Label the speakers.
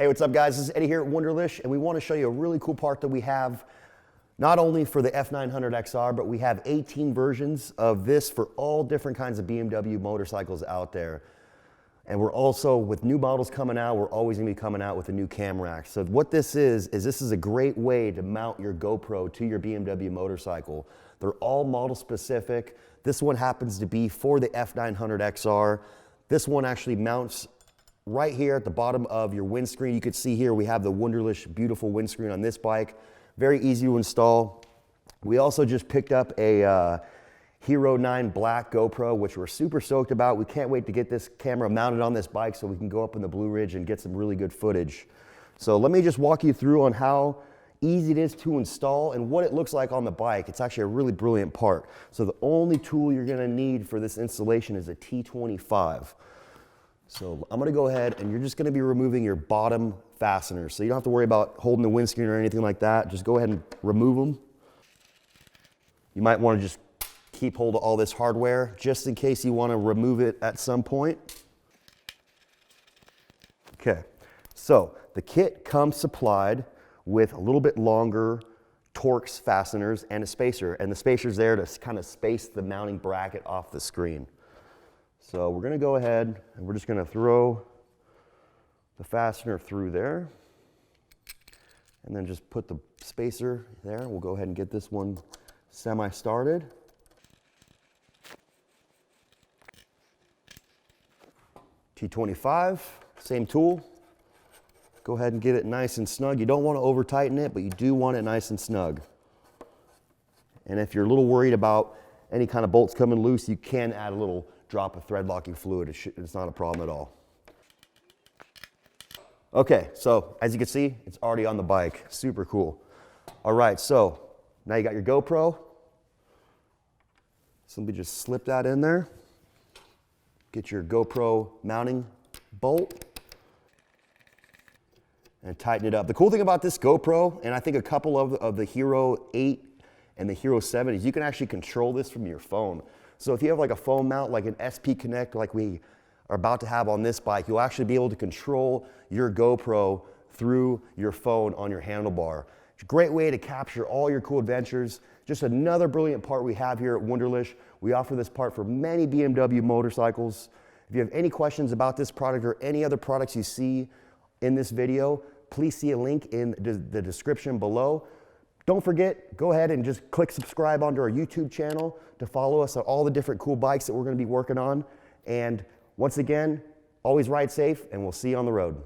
Speaker 1: Hey, what's up guys? This is Eddie here at Wunderlich, and we want to show you a really cool part that we have not only for the F900 XR, but we have 18 versions of this for all different kinds of BMW motorcycles out there. And we're also, with new models coming out, we're always going to be coming out with a new CamRack. So what this is this is a great way to mount your GoPro to your BMW motorcycle. They're all model specific. This one happens to be for the F900 XR. This one actually mounts right here at the bottom of your windscreen. You can see here we have the Wunderlich beautiful windscreen on this bike. Very easy to install. We also just picked up a Hero 9 black GoPro, which we're super stoked about. We can't wait to get this camera mounted on this bike so we can go up in the Blue Ridge and get some really good footage. So let me just walk you through on how easy it is to install and what it looks like on the bike. It's actually a really brilliant part. So the only tool you're gonna need for this installation is a T25. So I'm gonna go ahead and you're just gonna be removing your bottom fasteners. So you don't have to worry about holding the windscreen or anything like that. Just go ahead and remove them. You might wanna just keep hold of all this hardware just in case you wanna remove it at some point. Okay, so the kit comes supplied with a little bit longer Torx fasteners and a spacer, and the spacer's there to kind of space the mounting bracket off the screen. So we're gonna go ahead and we're just gonna throw the fastener through there and then just put the spacer there. We'll go ahead and get this one semi-started. T25, same tool. Go ahead and get it nice and snug. You don't want to over tighten it, but you do want it nice and snug. And if you're a little worried about any kind of bolts coming loose, you can add a little drop of thread locking fluid. It's not a problem at all. Okay, so as you can see, it's already on the bike. Super cool. All right, so now you got your GoPro. So let me just slip that in there. Get your GoPro mounting bolt and tighten it up. The cool thing about this GoPro, and I think a couple of the Hero 8 and the Hero 7, is you can actually control this from your phone. So if you have like a phone mount, like an SP Connect, like we are about to have on this bike, you'll actually be able to control your GoPro through your phone on your handlebar. It's a great way to capture all your cool adventures. Just another brilliant part we have here at Wunderlich. We offer this part for many BMW motorcycles. If you have any questions about this product or any other products you see in this video, please see a link in the description below. Don't forget, go ahead and just click subscribe onto our YouTube channel to follow us on all the different cool bikes that we're going to be working on. And once again, always ride safe, and we'll see you on the road.